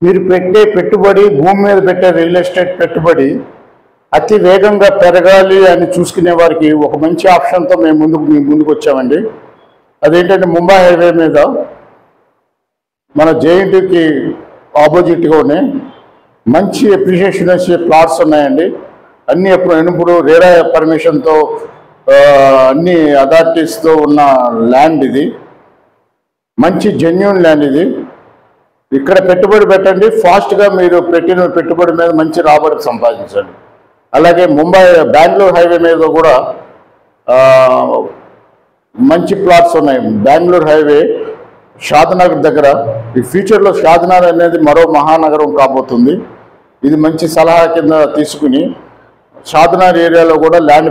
మీరు పెట్టే పెట్టుబడి, భూమి మీద పెట్టే రియల్ ఎస్టేట్ పెట్టుబడి అతి వేగంగా పెరగాలి అని చూసుకునే వారికి ఒక మంచి ఆప్షన్తో మేము ముందుకు వచ్చామండి. అదేంటంటే ముంబై హైవే మీద మన జేఎన్టీకి ఆపోజిట్గానే మంచి అప్రిషియేషన్ వచ్చే ప్లాట్స్ ఉన్నాయండి. అన్నీ ఇప్పుడు రేరా పర్మిషన్తో అన్ని అథారిటీస్తో ఉన్న ల్యాండ్ ఇది. మంచి జెన్యూన్ ల్యాండ్ ఇది. ఇక్కడ పెట్టుబడి పెట్టండి, ఫాస్ట్గా మీరు పెట్టిన పెట్టుబడి మీద మంచి రాబడి సంపాదించండి. అలాగే బెంగళూరు హైవే మీద కూడా మంచి ప్లాట్స్ ఉన్నాయి. బెంగళూరు హైవే షాద్నగర్ దగ్గర ఈ ఫ్యూచర్లో షాద్నగర్ అనేది మరో మహానగరం కాబోతుంది. ఇది మంచి సలహా కింద తీసుకుని షాద్నగర్ ఏరియాలో కూడా ల్యాండ్